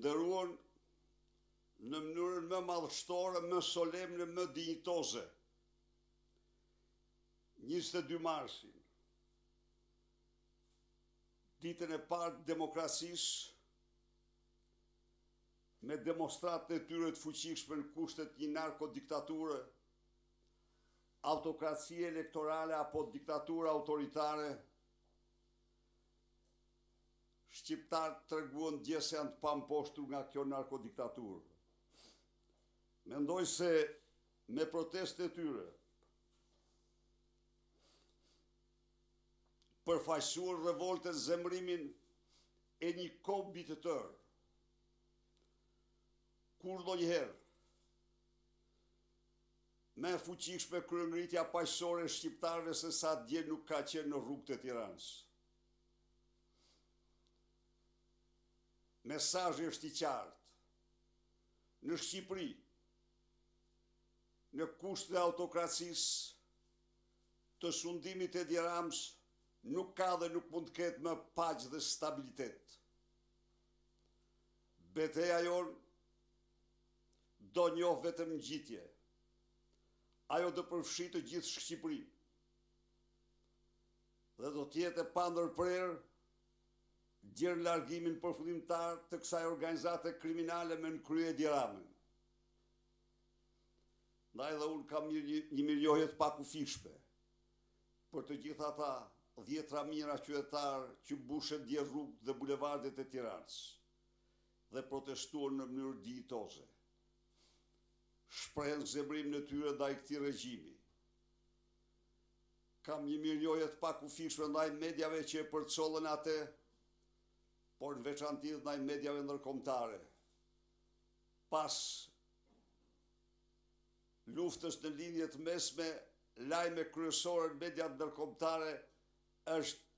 ndëruan në mënyrën më madhështore, më solemne, më dinjitoze. 22 marsin, ditën e parë të demokracisë, me demonstratën e tyre të fuqishme në kushtet një narkodiktature, autokracie elektorale apo diktature autoritare, shqiptarët treguan dje se janë të pamposhtur nga kjo narkodiktaturë. Mendoj se me protestë e tyre, përfaqësuar revoltën, zemrimin e një kohë mbi të tërë, kur ndonjëherë me fuqishme kryengritja paqësore e shqiptarëve se sa dje nuk ka qenë në rrugët e Tiranës. Mesazhi është i qartë. Në Shqipëri, në kushtet e autokracisë, të sundimit e Edi Ramës, nuk ka dhe nuk mund të ketë më paqë dhe stabilitet. Betejë jonë do njohë vetëm ngjitje. Ajo do përfshi të gjithë Shqipërinë. Dhe do t'jetë e pandërprerë gjerë largimin përfundimtar të kësaj organizate kriminale me në krye Edi Ramën. Ndaj dhe unë kam një mirënjohje të pakufishme për të gjithë ata 10.000 qytetarë që mbushen dje rrugët dhe bulevardet e Tiranës dhe protestuan në mënyrë dinjitoze. Shprehen zemrimin e tyre ndaj këtij regjimi. Kam një mirënjohje të pakufishme ndaj mediave që e përcollën atë, por në veçantë ndaj mediave ndërkombëtare. Pas luftës në linje të mesme, lajme kryesore në mediat ndërkombëtare është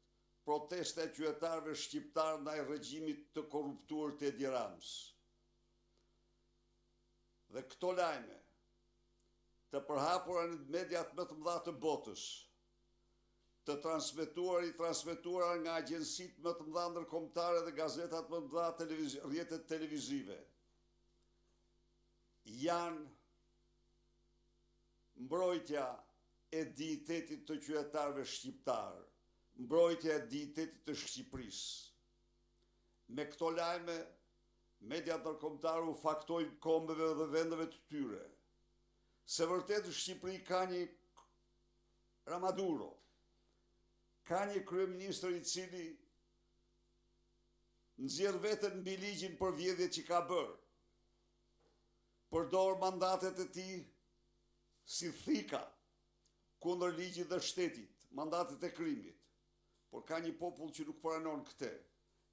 protesta e qytetarëve shqiptar ndaj regjimit të korruptuar të Edi Ramës. Dhe këto lajme të përhapura në mediat më të mëdha të botës, të transmetuara nga agjensitë më të mëdha ndërkombëtare dhe gazetat më të mëdha rrjetet televizive, janë mbrojtja e dinjitetit të qytetarëve shqiptarë, mbrojtja e dinjitetit të Shqipërisë. Me këto lajme, media ndërkombëtare u faktojnë kombeve dhe vendeve të tyre. Se vërtet në Shqipëri ka një Ramaduro, ka një kryeministër i cili nxjerr veten mbi ligjin për vjedhjet që ka bërë. Përdor mandatet e tij si thika kundër ligjit dhe shtetit, mandatet e krimit. Por ka një popull që nuk pranon këtë.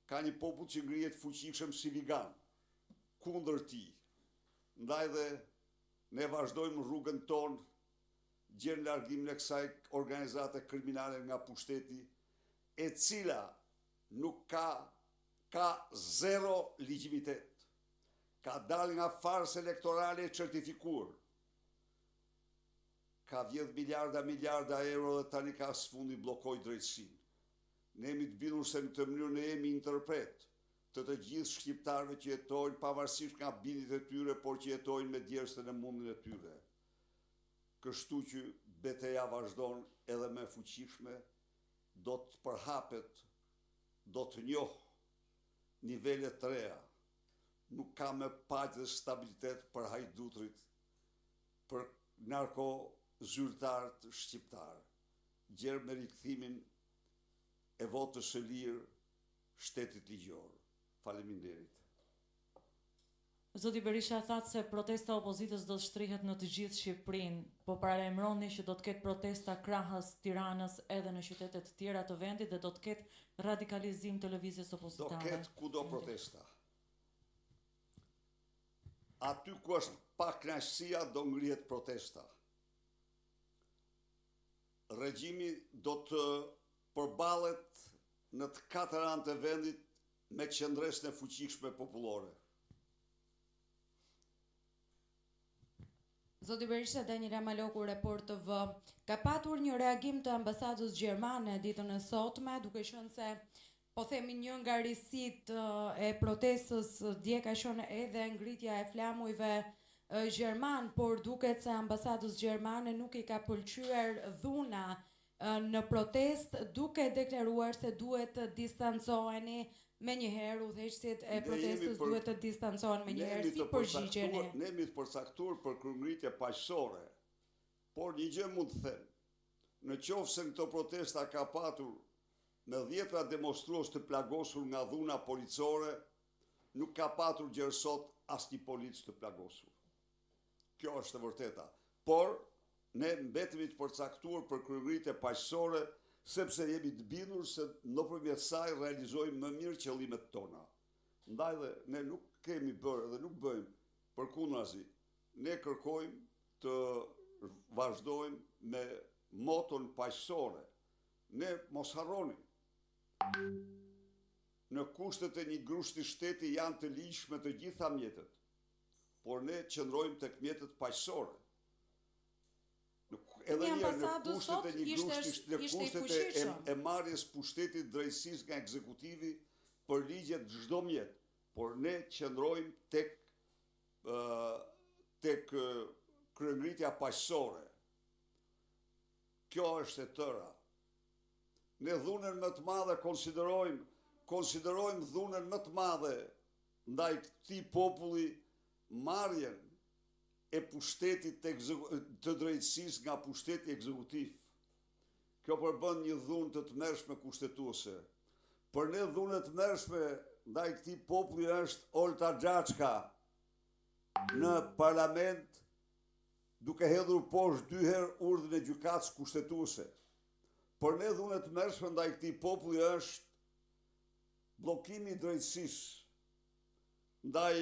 Ka një popull që ngrihet fuqishëm si vigan kundër tij. Ndaj dhe ne vazhdojmë rrugën tonë gjen largimin e kësaj organizate kriminale nga pushteti, e cila nuk ka zero legjitimitet. Ka dalë nga farsa elektorale e certifikuar. Ka vjedh miliarda euro dhe tani ka sfundi bllokoj drejtësinë. Ne jemi të bindur se në këtë mënyrë ne jemi interpret të gjithë shqiptarëve që jetojnë pavarësisht nga bindjet e tyre, por që jetojnë me djersën e mundin e tyre. Kështu që betejë vazhdon edhe më fuqishme, do të përhapet, do të njohë nivele të reja. Nuk ka më paqë dhe stabilitet për hajdutrit, për narkozyrtarët shqiptarë. Gjerë me rikthimin e votës së lirë shtetit ligjor. Faleminderit. Zoti Berisha thatë se protesta opozitës do të shtrihet në të gjithë Shqipërinë, po paralajmëroni që do të ketë protesta krahas Tiranës edhe në qytete të tjera të vendit dhe do të ketë radikalizim të lëvizjes opozitare. Do ketë kudo protesta. Aty ku është pakënaqësia do ngrihet protesta. Regjimi do të përballet në të katër anë të vendit me qendresën e fuqishme popullore. Zoti Berisha, Daniel Amaloku, Report TV, ka patur një reagim të ambasadës gjermane ditën e sotme, duke qenë se Po themi një nga risitë e protestës dje ka qenë edhe ngritja e flamujve gjerman, por duket se ambasadës gjermane nuk i ka pëlqyer dhuna në protest, duke deklaruar se duhet të distancoheni menjëherë, udhëheqësit e protestës duhet të distancohen menjëherë, si përgjigjeni. Ne jemi të përcaktuar për kryengritje paqësore, por një gjë mund të them. Në qoftë se këto protesta ka patur me dhjetra demonstrues të plagosur nga dhuna policore, nuk ka patur gjersot asnjë polic të plagosur. Kjo është e vërteta. Por ne mbetemi të përcaktuar për kryengritje paqësore, sepse jemi të bindur se nëpërmjet saj realizojmë më mirë qëllimet tona. Ndaj dhe ne nuk kemi bërë dhe nuk bëjmë përkundrazi. Ne kërkojmë të vazhdojmë me moton paqësore. Ne mos harroni. Në kushtet e një grushti shteti janë të ligjshme të gjitha mjetet, por ne qëndrojmë tek mjetet paqësore. Edhe një në kushtet e një grushti, në kushtet e marrjes pushtetit drejtësisë nga ekzekutivi për ligjet çdo mjet, por ne qëndrojmë tek kryengritja paqësore. Kjo është e tëra. Ne dhunën më të madhe konsiderojmë dhunën më të madhe ndaj këtij populli marrjen e pushtetit të drejtësisë nga pushteti ekzekutiv. Kjo përbën një dhunë të tmerrshme kushtetuese. Për ne dhunë e tmerrshme ndaj këtij populli është Olta Xhaçka në parlament duke hedhur poshtë 2 herë urdhën e gjykatës kushtetuese. Për ne dhunë e tmerrshme ndaj këtij populli është bllokimi i drejtësisë ndaj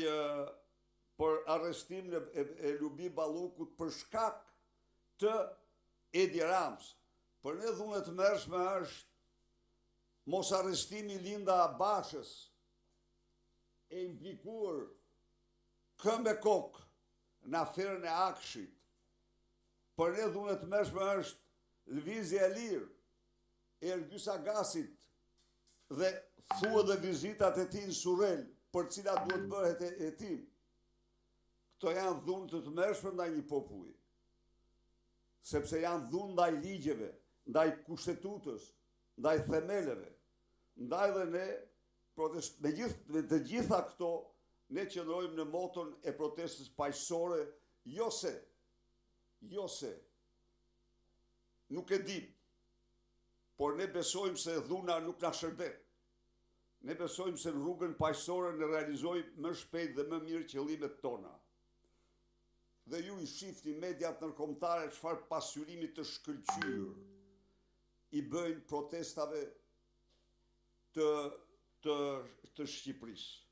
për arrestimin e Lubi Ballukut për shkak të Edi Ramës. Për ne dhunë e tmerrshme është mos arrestimi Linda Bashës, e implikuar këmbë e kokë në aferën e Akshit. Për ne dhunë e tmerrshme është lëvizja e lirë e Ergjys Agasit dhe thuhet dhe vizitat e tij në Surrel, për cilat duhet bëhet hetim. Këto janë dhunë të tmerrshme ndaj një populli, sepse janë dhunë ndaj ligjeve, ndaj kushtetutës, ndaj themeleve. Ndaj dhe ne, me të gjitha këto, ne qëndrojmë në moton e protestës paqësore, jo se nuk e dim, por ne besojmë se dhuna nuk na shërben. Ne besojmë se në rrugën paqësore ne realizojmë më shpejt dhe më mirë qëllimet tona. Dhe ju i shifni mediat ndërkombëtare çfarë pasqyrimi të shkëlqyer i bëjnë protestave të Shqipërisë.